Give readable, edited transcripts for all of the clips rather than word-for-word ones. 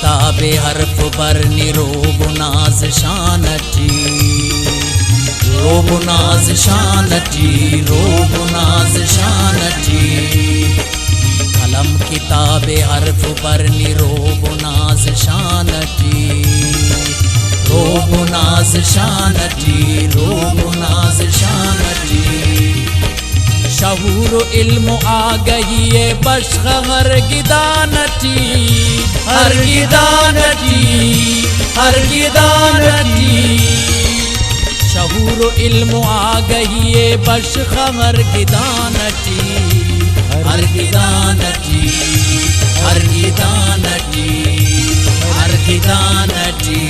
किताब हर्फ बर निरोब नाज शानटी रोब नाज शानटी रोब नाज शानटी कलम किताब हर्फ बर निरोब नाज शानटी रोब नाज शानटी रोब नाज शानटी शहूर इल्म आ गई है बश्ख हर गिदानटी हर गिदानटी हर गिदानटी शहूर इल्म आ गई है बश्ख हर गिदानटी हर गिदानटी हर गिदानटी हर गिदानटी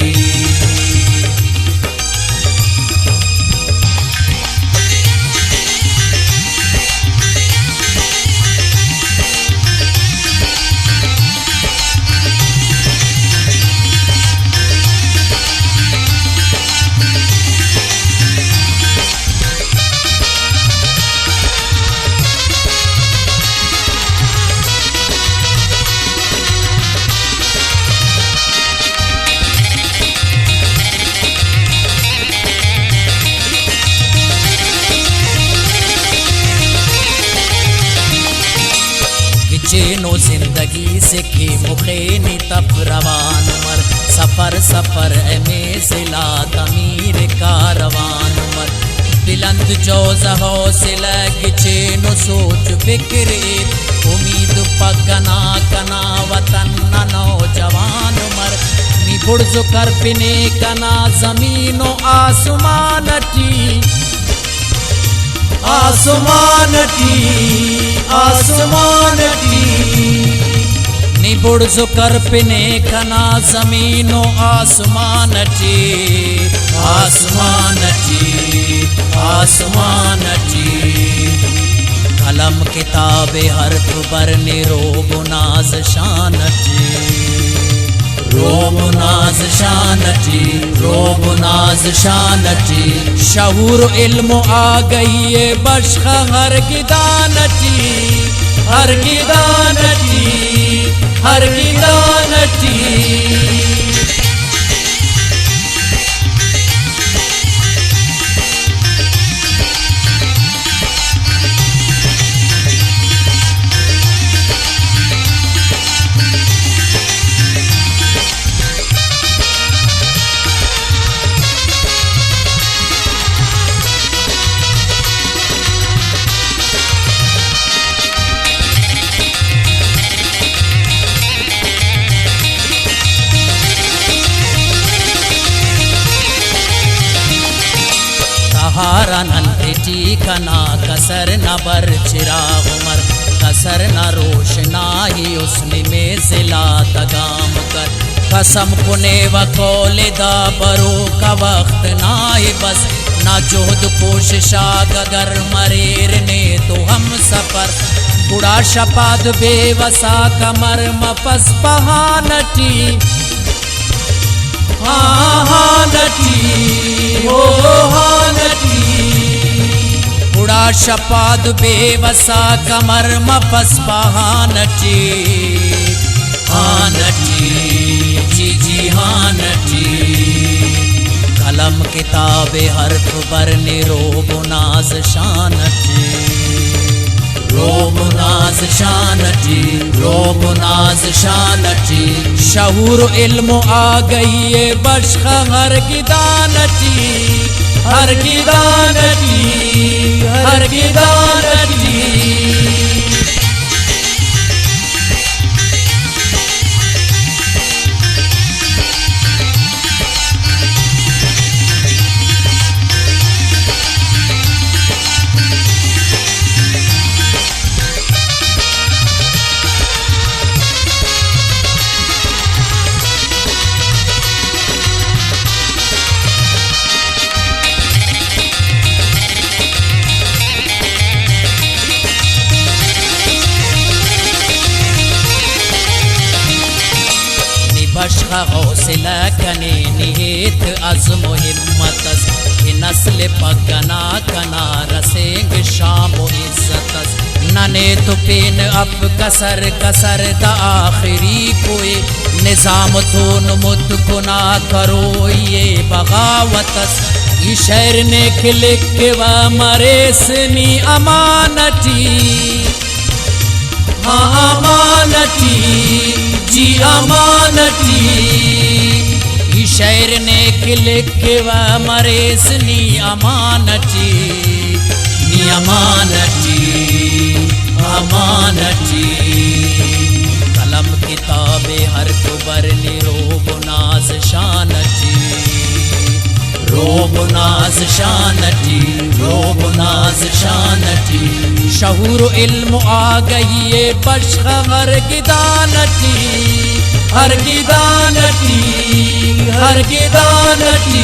चैनो जिंदगी से के मुखेनी तब रवान मर सफर सफर में सिला तमीर कारवान मर बुलंद जोज़ हौसला चैनो सोच फिक्र उम्मीद पगना कना वतन नौजवान मर निबुड़ जो कर पिने कना जमीनो आसमानटी आसमानटी आसमानटी निबुड़ जो कर पिने कना जमीनो आसमानटी आसमानटी आसमानटी कलम किताब हर्फ बर निरोब नाज शानटी रोब नाज शानटी रोब नाज शानटी शहूर इल्म आ गई है बश्ख हर गिदानटी हर गिदानटी हर गिदानटी हारा नंटी कना कसर न बर चिराग उमर कसर न रोशनाही उसने में जिला तगाम कर कसम कुने वकोले दा बरो का वक्त नाई बस ना जोहद कोशिशा अगर मरेर ने तो हम सफर बुढ़ा शपाद बेवसा कमर मपस बहानटी हानटी हो हानटी बुढ़ा शपाद बेवसा कमर मपस बहानटी हानटी जी जी हानटी कलम किताब हर्फ बर निरोब नाज शानटी रोब नाज शानटी रोब नाज शानटी शहूर इल्म आ गई है बश्ख हर गिदानटी हर गिदानटी हर गिदानटी बश्ख हौसला कने निहित अज़्म हिम्मत कि नस्ल पकना कना रसेंग शाम व इज्जतस नने तो पेन अब कसर कसर द आखिरी कोई निजाम तो मुत कुना करो ये बगावतस ई शहर ने खिले के वा मरेसनी अमानती हाँ अमानती जी अमानती ई शहर ने खिले के वा मरेसनी अमानती नी अमानती अमानती कलम किताबे हर कुबर रोब नाज शानती रोब नाज शानती रोब नाज शानती शहूर इल्म आ गई ये बश्ख हर गिदानती हर गिदानती हर गिदानती।